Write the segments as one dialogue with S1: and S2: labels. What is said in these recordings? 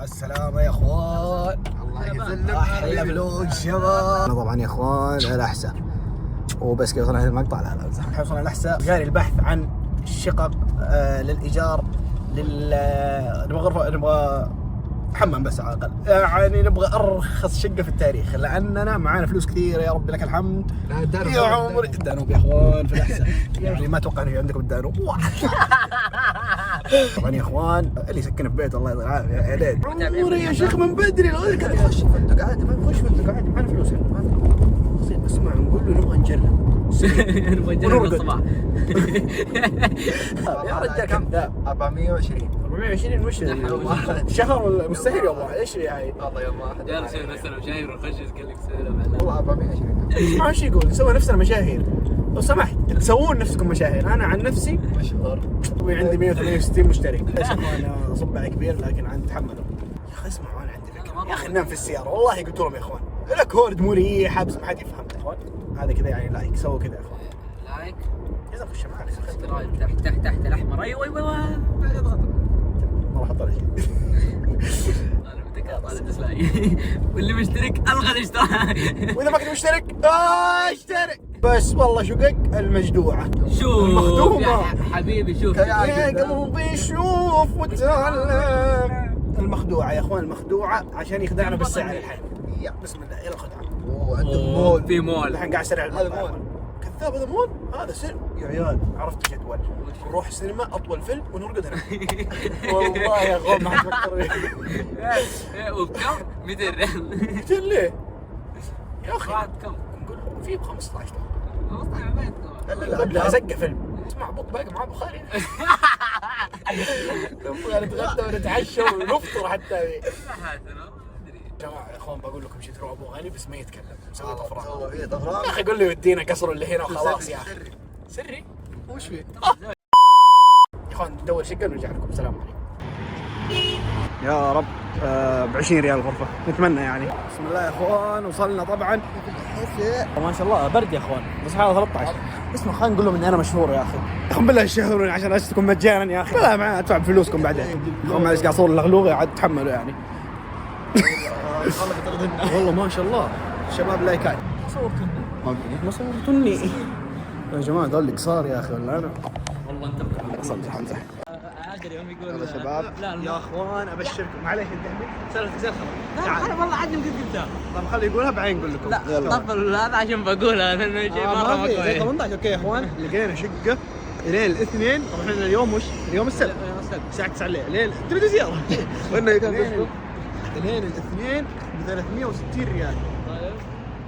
S1: على السلامة يا اخوان.
S2: الله يسلمك.
S1: احلى فلوق شباب. طبعا يا اخوان الاحساء وبس كذا وصلنا المقطع. لا وصلنا الاحساء. جاري البحث عن شقق للايجار نبغى غرفة، نبغى حمام بس على الاقل، يعني نبغى ارخص شقه في التاريخ لاننا معانا فلوس كثير يا رب لك الحمد. يا عمري الدانوب يا اخوان في الاحساء. يعني ما اتوقع انه عندكم الدانوب. طبعا يا اخوان اللي يسكن في بيت الله يعطيه العافيه يا ليل. عمري يا شيخ من بدري قال خش فندق عادي، ما نخش فندق عادي، معنا فلوس يعني ما اسمع نقول له نبغى نجرب.
S3: نبغى نجرب الصباح.
S1: يا رجال كذاب. 420 وش شهر ولا مستحيل يا الله. ايش يعني
S2: والله يوم واحد
S3: يا رجال نسأله مشاهير ونخش يسكن لك سلام.
S2: والله 420.
S1: ما ايش يقول نسوي نفسنا مشاهير. لو سمحت تسوون نفسكم مشاهير. انا عن نفسي
S2: مشهور
S1: عندي 168 مشترك. ليش انا صبعي كبير لكن عن تحملوا. يا اخي اسمعوا انا عندي فكره يا اخي ننام في السياره. والله قلت لهم يا اخوان لك هورد مريحه بس ما حد يفهم يا اخوان. هذا كذا يعني لايك سووا كذا يا اخوان.
S3: لايك
S1: اذا خش معك
S3: تحت الاحمر. ايوه اضغط.
S1: ما راح احط على شيء.
S3: انا متكاط على ديسلايك. واللي مشترك الغى الاشتراك.
S1: واذا ما كنت مشترك اشترك. بس والله شقق المجدوعه.
S3: شوف
S1: المخدومه
S3: يا حبيبي شوف
S1: يا قلبي شوف وتعلم. المخدوعه يا اخوان المخدوعه عشان يخدعنا بالسعر الحين. بسم الله يلا خدعه.
S2: وعندك مول.
S3: في مول
S1: الحين قاعد اسرع
S2: هذا مول.
S1: كذاب. هذا مول. هذا سر يا عيال. عرفت جدول نروح السينما اطول فيلم ونرقد هناك. والله يا اخوان ما حد فكر فيه.
S3: وبكم؟ 200 ريال.
S1: 200 ليه؟ يا اخي
S3: واحد كم؟
S1: نقول في ب 15.
S3: 15 عبيد.
S1: لا زقه فيلم. اسمع بط باقي مع بخاري. نبغى نتغدى ونتعشى ونفطر حتى. يا جماعه يا اخوان بقول لكم شيء. ترى ابو غني بس ما يتكلم مسوي طفران. يا اخي قول له يودينا قصر اللي هنا وخلاص يا اخي. سري وش فيه؟ يا اخوان ندور شقه ونرجع لكم. السلام عليكم. يا رب ب 20 ريال الغرفه نتمنى يعني. بسم الله يا اخوان وصلنا طبعا. ما شاء الله برد يا اخوان بس حاله 13. اسمع خلينا نقول لهم اني انا مشهور يا اخي. اخوان بالله شهروني عشان اشتكم مجانا يا اخي. لا معي ادفع فلوسكم بعدين. اخوان معلش قاعد اصور الاغلوغه عاد تحملوا يعني. والله ما شاء الله شباب لايكات. ما صورتني يا جماعه. ذول قصار يا اخي ولا انا
S3: والله انت
S1: امزح امزح.
S3: اخر يوم يقول
S2: يلا شباب.
S3: لا
S1: يا اخوان ابشركم معليش الدهبي سالفه زي الخبر.
S3: انا والله عاد قد قلتها.
S1: طب خلي يقولها بعدين نقول لكم.
S3: لا طفل هذا عشان بقولها لانه شيء مره
S1: ما في زي
S3: كويس.
S1: 18. اوكي يا اخوان لقينا شقه ليل الاثنين. طبعا احنا اليوم وش؟ اليوم السبت الساعه 9 الليل. ليل تبي زياره.
S2: وانه كان فيسبوك.
S1: ليل الاثنين ب 360 ريال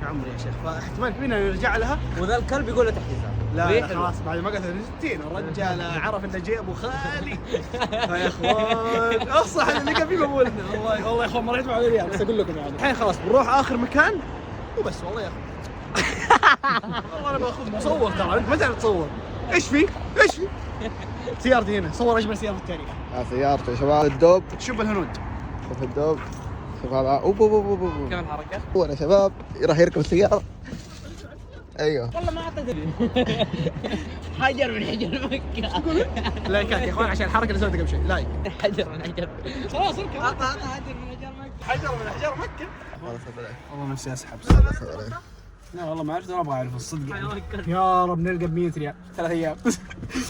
S1: يا عمري يا شيخ. فاحتمال كبير نرجع لها.
S3: وذا الكلب يقول له تحجزها.
S1: لا خلاص بعد ما قال 360 الرجال عرف انه جيبه خالي. يا اخوان اصح اللي لقى فيه بقولنا. والله يا اخوان ما راح يدفعوا على ريال بس اقول لكم يعني. الحين خلاص بنروح اخر مكان وبس. والله يا اخوان والله انا باخذ مصور. ترى انت ما تعرف تصور. ايش في؟ سيارتي هنا. صور اجمل سياره في التاريخ.
S2: سيارته يا شباب الدوب.
S1: شوف الهنود.
S2: شوف الدوب. شوف هذا اوب
S3: كم الحركه؟
S2: هو يا شباب راح يركب السيارة. ايوه
S3: والله ما اعتقد. حجر من حجر مكة.
S1: لايكات يا اخوان عشان الحركه اللي سويتها قبل شوي. لايك.
S3: حجر من حجر.
S1: خلاص اركب.
S3: حجر من حجر مكة.
S1: حجر من احجار مكه.
S2: خلاص
S1: والله نفسي اسحب. لا والله ما عرفت. انا ابغى اعرف الصدق يعني. يا رب نلقى ب 100 ريال 3 ايام.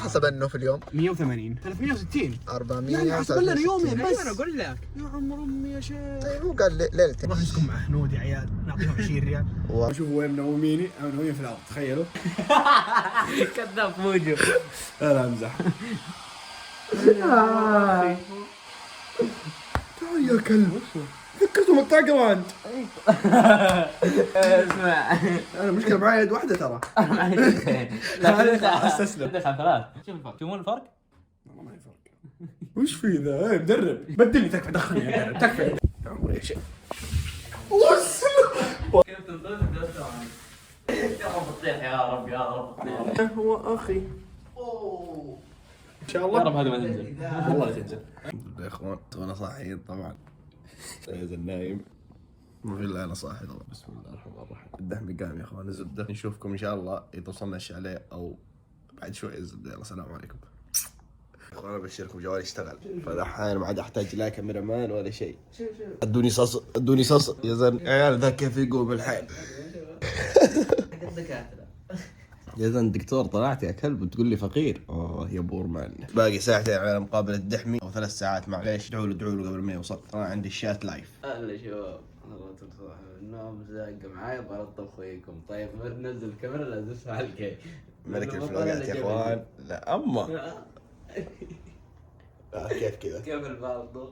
S2: حسب انه في اليوم
S1: 180 360
S2: 400.
S1: حسب لنا يومين بس.
S3: انا اقول لك
S1: يا عمر امي يا شيخ.
S2: طيب هو قال ليلتين.
S1: نروح نسكن مع هنود يا عيال نعطيهم 20 ريال. شوفوا وين منوميني. منومين في الارض تخيلوا.
S3: كذاب موجو.
S1: لا امزح. تعال يا كلب. فكرتوا الطاقه انت.
S3: اسمع
S1: انا مشكله معي يد واحده ترى.
S3: لا
S1: استسلم.
S3: دخل ثلاث. شوف الفرق. تشوفون الفرق؟
S1: والله ما يفرق. وش في ذا؟ ايه مدرب. بدلني تكفى دخلني يا مدرب تكفى. يا عمري يا شيخ.
S3: كيف تنطلق يا رب تطيح يا رب يا رب تطيح.
S1: هو اخي. ان شاء الله.
S3: يا رب هذا ما تنزل.
S1: والله لا تنزل.
S4: يا اخوان تونا صاحيين طبعا. نازل نايم. ما في الا انا صاحي طبعا. بسم الله الرحمن الرحيم. الدحمي قام يا اخوان. الزبده نشوفكم ان شاء الله اذا وصلنا الشاليه او بعد شوي. الزبده يلا سلام عليكم. اخوان ابشركم جوالي اشتغل، فالحين ما عاد احتاج لا كاميرا مان ولا شيء. ادوني صص ادوني صص يا زلمه. عيال ذا كيف يقوم بالحيل.
S3: الدكاتره
S4: يا زلمه الدكتور طلعت يا كلب وتقول لي فقير. يا بورمان. باقي ساعتين على مقابله الدحمي او 3 ساعات معليش. ادعوا له قبل ما يوصل. انا عندي الشات لايف.
S3: اهلا شباب، والله تصبح النوم زاق معاي بلطف خويكم. طيب نزل الكاميرا لا تدوسها على الكي.
S4: ملك الفلوقات يا اخوان. لا اما كيف كذا؟
S3: كيف البلطف؟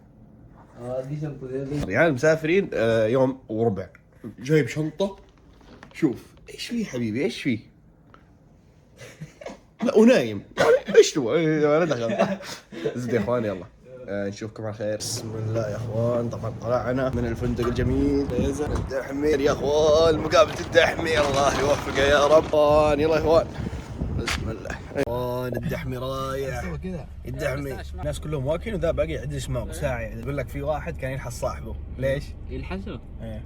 S3: دي شنطة دي.
S4: ريال مسافرين يوم وربع. جايب شنطة. شوف ايش فيه حبيبي ايش فيه؟ لا ونايم ايش تبغى؟ ولا دخل. زد يا اخوان يلا نشوفكم على خير. بسم الله يا اخوان. طبعا طلعنا من الفندق الجميل يزن الدحمي يا اخوان. مقابلة الدحمي الله يوفقه يا رب. يلا يا اخوان بسم الله. اخوان الدحمي رايح. الدحمي الناس كلهم واقفين وذا باقي يعد اسمه ساعة. يقول لك في واحد كان يلحس صاحبه. ليش؟
S3: يلحسوا؟
S4: ايه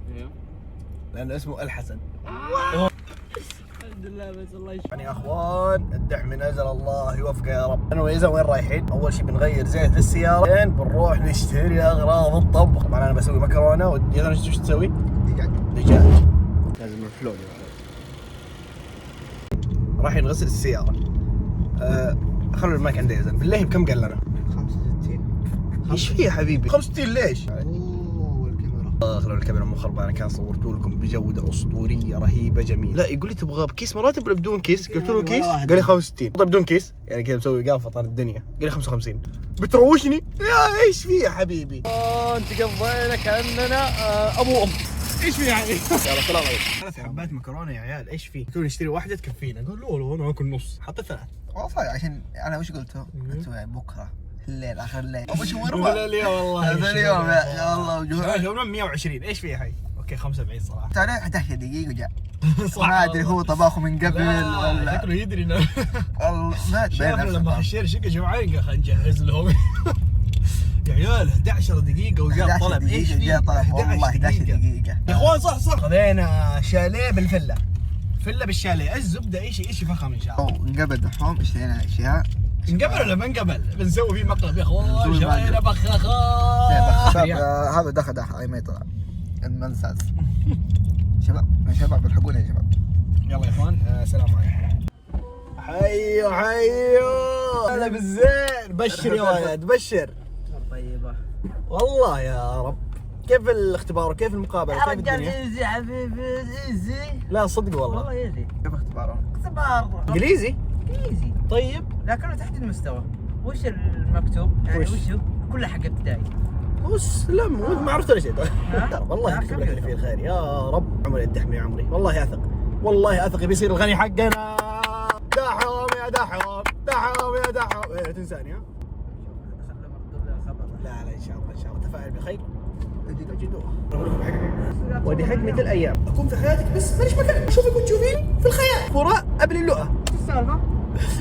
S4: لانه اسمه الحسن.
S3: الحمد لله بس الله يشفى.
S4: يعني يا اخوان الدحمي نزل الله يوفقه يا رب. انا ويزن وين رايحين؟ اول شيء بنغير زيت للسياره، بعدين بنروح نشتري اغراض الطبخ. طبعا انا بسوي مكرونه ويزن ايش تسوي؟ دجاج. لازم الفلوق. رايحين نغسل السياره. خلوا المايك عندي يزن. بالله بكم قال لنا؟ 65. ايش فيه يا حبيبي؟ 65 ليش؟ خلوا الكاميرا مو خربانه. كان صورت لكم بجوده اسطوريه رهيبه جميله. لا يقول لي تبغى بكيس مراتب ولا بدون كيس؟ قلت له كيس. قال لي 65. طيب بدون كيس يعني كذا مسوي قافطه الدنيا. قال لي 55. بتروشني يا ايش فيه يا حبيبي؟ انت قضينا كاننا ابو ام. ايش فيه يعني؟ يلا سلام عليكم. 3 حبات مكرونه يا عيال ايش فيه؟ قلت له نشتري واحده تكفينا. قال لا انا اكل نص. حط 3
S2: والله عشان انا وش قلت بكره الليل اخر الليل ابو شاورما.
S1: لا اليوم والله.
S2: هذا اليوم يا الله وجوع.
S1: شاورما 120 ايش فيها هي؟ اوكي 75 صراحه.
S2: تعال 11 دقيقة وجاء. ما ادري هو طباخه من قبل ولا
S1: شكله يدري انه
S2: والله ما
S1: شاف لما خشير شقه جوعان قال خلينا نجهز لهم. يا عيال 11 دقيقة وجاء طلب. ايش في؟
S2: جاء طلب والله 11 دقيقة.
S1: يا اخوان صح خذينا شاليه بالفله. فله بالشاليه الزبده ايش فخم ان شاء الله.
S2: انقبل دحوم اشترينا اشياء.
S1: انقبل ولا ما انقبل؟ بنسوي فيه مقلب يا اخوان. شاينا بخاخات.
S2: هذا دخل ما يطلع المنساز. شباب الحقونا يا شباب.
S1: يلا يا اخوان سلام عليكم. حيو هلا بالزين. بشر يا ولد بشر.
S3: طيبة
S1: والله يا رب. كيف الاختبار وكيف المقابله كيف الدنيا؟
S3: ايزي حبيبي ايزي.
S1: لا صدق
S3: والله ايزي.
S2: كيف اختباره؟
S3: اختبار
S1: انجليزي
S3: ايزي
S1: طيب
S3: لكنه تحت المستوى. وش المكتوب؟ يعني وش هو؟ كله حق ابتدائي.
S1: اسلم وانت ما عرفت ولا شيء. والله يكتب لك اللي فيه الخير يا رب. عمري الدحمي يا عمري والله اثق. والله اثق بيصير الغني حقنا. دحوم يا دحوم دحوم يا دحوم. لا تنساني ها. لا ان شاء الله ان شاء الله تفائل بخير. تجدوه. ودي حكمة الايام اكون في حياتك بس ماليش مكان اشوفك وتشوفين في الخيال. فراء قبل اللقا. شو السالفة؟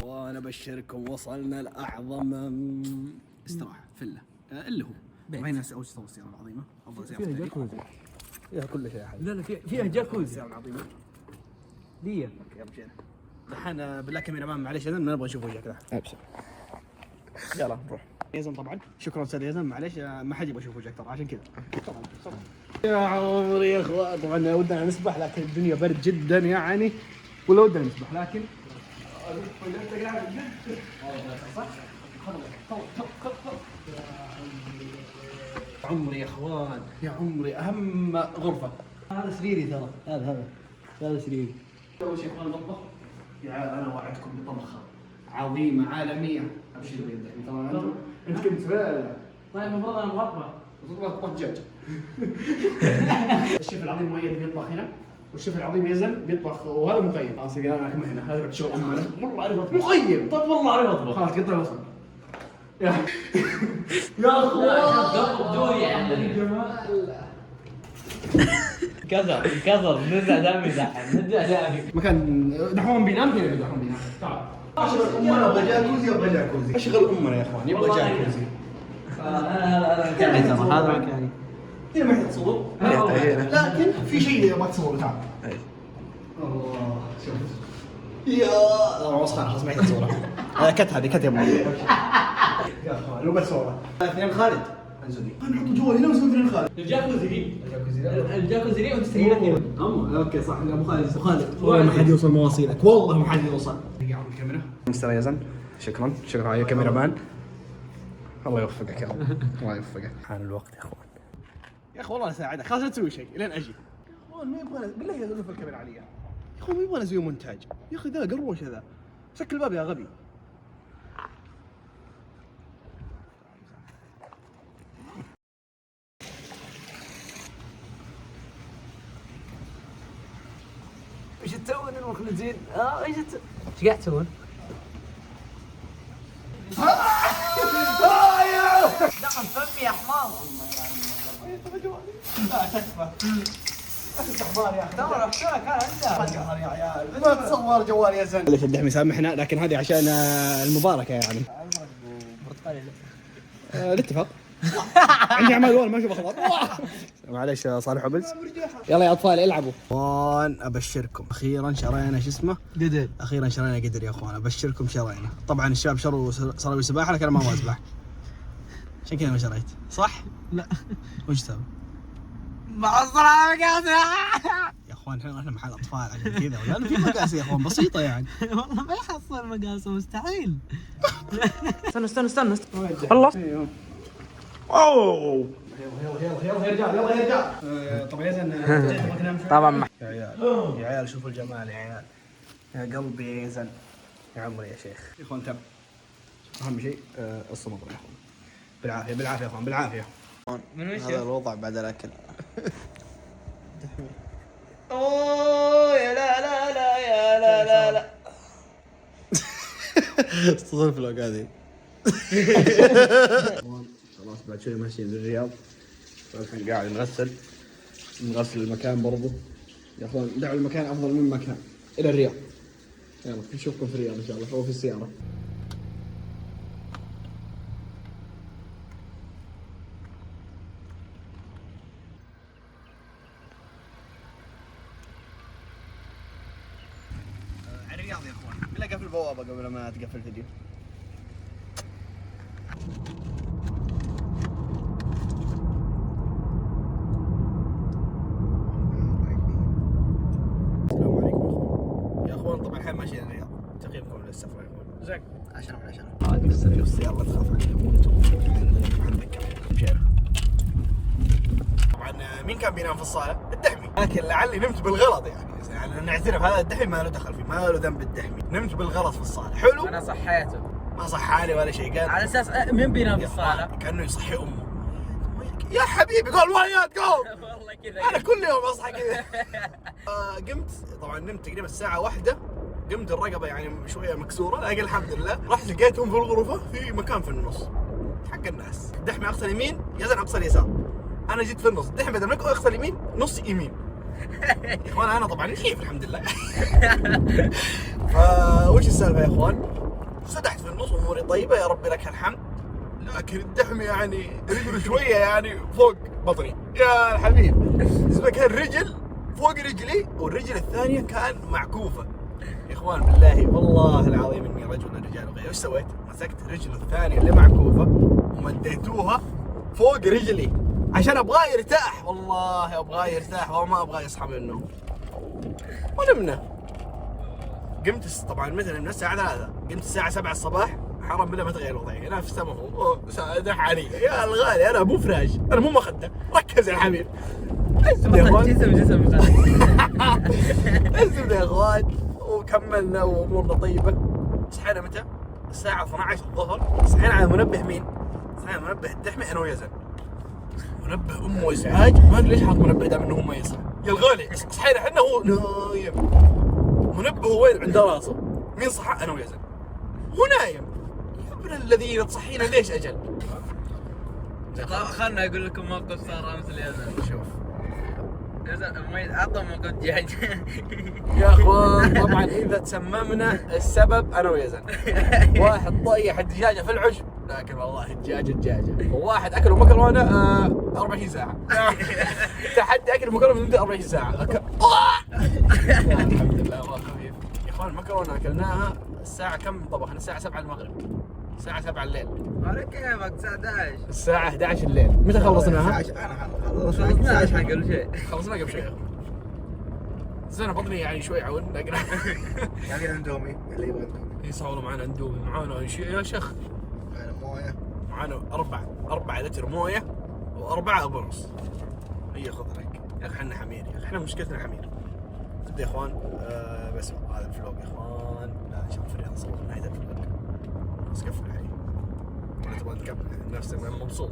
S1: وانا ابشركم وصلنا لاعظم استراحة فيلا اللي هو وين اوج سوى السيارة العظيمة. افضل سيارة فيها جاكوزي. فيها كل شيء يا حبيبي.
S3: لا فيها جاكوزي.
S1: السيارة العظيمة
S3: ليه؟
S1: يلا مشينا. الحين بالله كاميرا مان معليش يزن نبغى نشوف وجهك الحين. ابشر. يلا نروح. يزن طبعا شكرا استاذ يزن معليش ما حد يبغى يشوف وجهك ترى عشان كذا. يا عمري يا اخوان طبعا ودنا نسبح لكن الدنيا برد جدا يعني ولا ودنا نسبح لكن عمري يا اخوان يا عمري اهم غرفه.
S3: هذا سريري ترى. هذا سريري.
S1: اول شيء اخوان المطبخ يا عيال انا وعدتكم بطبخه عظيمه عالميه. ابشر بيدك طبعا انت كنت فعلا.
S3: طيب المفروض انا مغطى.
S1: طبخ دجاج. الشيف العظيم مؤيد بيطبخ هنا والشيف العظيم يزن بيطبخ وهذا مخيم. خلاص قال معكم هنا هذا شغل امنا والله اعرف اطبخ. مخيم طيب والله اعرف اطبخ. خلاص قطع وصل. يا اخوان
S3: دوري عندنا
S1: جمال.
S3: كسر نرجع دامي زحم نرجع دامي.
S1: مكان دحوم بينام هنا دحوم بينام. تعال اشغل امنا ابغى جاكوزي ابغى جاكوزي. اشغل امنا يا اخوان يبغى جاكوزي.
S3: هذا مكاني ترى هذا مكاني.
S1: هنا ما حد تصور لكن في شيء ابغى تصوره. تعال. الله شوف يا وسخان خلاص ما حد تصوره. كت هذه كت يا ابو.
S4: يا اخوان لو بس والله. اثنين خالد انزلي. نحط جوال هنا ونسوي اثنين خالد.
S5: الجاكوزي لي وتستحيل كذا.
S4: اوكي صح. ابو خالد والله ما حد يوصل مواصيلك، والله ما حد يوصل. رجعوا الكاميرا. مستر يزن شكرا يا كاميرا مان. الله يوفقك يا رب. الله يوفقك. حان الوقت يا اخوان. يا اخي والله اساعدك، خلاص لا تسوي شيء لين اجي. يا اخوان ما يبغى بالله يغلف الكاميرا علي. يا اخوان ما يبغى اسوي مونتاج. يا اخي ذا قروش هذا. سكر الباب يا غبي.
S5: ايش تسوون المخلصين؟ ايش قاعد تسوون؟ دخل فمي يا حمار.
S4: ما تصور جوال يا زلمه. ليش الدحمي سامحنا، لكن هذه عشان المباركه يعني. نتفق. عندي اعمال اول ما اشوف اخبار. معليش صالح وبلز. يلا يا اطفال العبوا. اخوان ابشركم اخيرا شرينا شو اسمه؟ قدر. اخيرا شرينا قدر يا اخوان، ابشركم شرينا. طبعا الشباب صاروا يسباحه لكن انا ما ابغى اسبح. عشان كذا ما شريت، صح؟ لا. وش سوي؟
S5: مع الصراحه مقاسي.
S4: يا اخوان احنا محل اطفال عشان كذا، ولا في مقاس يا اخوان بسيطه يعني.
S5: والله ما يحصل مقاسه مستحيل. استنى خلص.
S4: اوه يلا يا رجال. طبعا يزن
S5: طبعا
S4: يا عيال شوفوا الجمال يا عيال. يا قلبي يا يزن يا عمري يا شيخ. يا اخوان تم اهم شيء الصمت يا اخوان. بالعافيه يا اخوان بالعافيه.
S2: من وش هذا الوضع بعد الاكل؟
S5: اوه يا لا
S4: استظل في الوقت هذه. خلاص بعد شوي ماشيين للرياض. الحين قاعد نغسل المكان برضو يا اخوان. دعوا المكان افضل من مكان الى الرياض. يلا نشوفكم في الرياض ان شاء الله او في السياره. على الرياض يا اخوان. بالله قفل البوابه قبل ما تقفل الفيديو. السلام عليكم يا اخوان. طبعا الحين ماشيين الرياض. تقييمكم للسفره يا اخوان؟ زين 10 من 10. هذه بس يلا تخاف عليهم. طبعا مين كان بينام في الصاله؟ الدحمي. لكن لعلي نمت بالغلط يعني نعترف هذا الدحمي ما له دخل فيه، ما له ذنب الدحمي. نمت بالغلط في الصاله. حلو.
S5: انا صحيته.
S4: ما صح حالي ولا شيء. قال
S5: على اساس مين بينام في الصاله؟
S4: كانه يصحي امه. يا حبيبي قول ويات قوم.
S5: والله كذا
S4: انا كل يوم اصحى كذا. قمت طبعا نمت تقريبا الساعه 1. قمت الرقبه يعني شويه مكسوره لكن الحمد لله. رحت لقيتهم في الغرفه في مكان في النص حق الناس. الدحمي اقصى اليمين يزن اقصى اليسار. انا جيت في النص. الدحمي بدل ما يكون اقصى اليمين نص يمين. يا اخوان انا طبعا خيف الحمد لله. فوش السالفه يا اخوان؟ سدحت في النص واموري طيبه يا ربي لك الحمد. لكن الدحمي يعني رجله شويه يعني فوق بطني يا الحبيب. اسمه كان رجل فوق رجلي والرجل الثانيه كان معكوفه. يا اخوان بالله والله العظيم اني رجل رجال غير. ايش سويت؟ مسكت رجله الثانيه اللي معكوفه ومديتوها فوق رجلي عشان ابغاه يرتاح. والله ابغاه يرتاح وما ابغاه يصحى من النوم. ونمنا. قمت طبعا مثلا من الساعه 3. قمت الساعه 7 الصباح. حرام بالله ما تغير وضعي. انا في السما فوق دحانيه يا الغالي. انا مو فراش، انا مو مخده. ركز يا حبيب. الزبده يا اخوان.
S5: جسم
S4: الزبده يا اخوان. وكملنا وامورنا طيبه. صحينا متى؟ الساعه 12 الظهر. صحينا على منبه مين؟ صحينا منبه الدحمي انا ويزن. منبه امه ازعاج. ما ادري ليش حاط منبه دام انه هو ما يصحى. يا الغالي صحينا احنا هو نايم. منبه وين؟ عند راسه. مين صحى؟ انا ويزن. هو نايم. يا ابن الذين تصحينا ليش اجل؟
S5: خلنا اقول لكم موقف صار امس اليزن.
S4: شوف
S5: عطوا موقف دجاج.
S4: يا اخوان طبعا اذا تسممنا السبب انا ويزن. واحد طيح الدجاجه في العشب لكن والله دجاجه. وواحد اكلوا مكرونه 24 ساعه. تحدي اكل مكرونه من 24 ساعه. الحمد لله والله خفيف. يا اخوان المكرونه اكلناها الساعه كم طبخنا؟ الساعه 7 المغرب.
S1: الساعة 7 الليل.
S5: على كيفك الساعة 11.
S1: الساعة 11 الليل. متى خلصناها؟
S2: انا
S5: خلصناش قبل شيء.
S1: خلصنا قبل شيء. زين بطني يعني شوي عون لكن
S2: يعني اندومي اللي يبغى اندومي
S1: يصوروا معنا اندومي معانا شيء يا شيخ.
S2: معنا مويه
S1: معانا 4 لتر مويه و4 ابرص. هي خذ لك يا اخي احنا حمير يا اخي احنا مشكلتنا حمير. تبدا يا اخوان بس هذا الفلوق يا اخوان. لا نشوف الرياض نصور من ناحيه الفلوق. بس قفل علي. ولا تبغى نكمل نفسك مبسوط.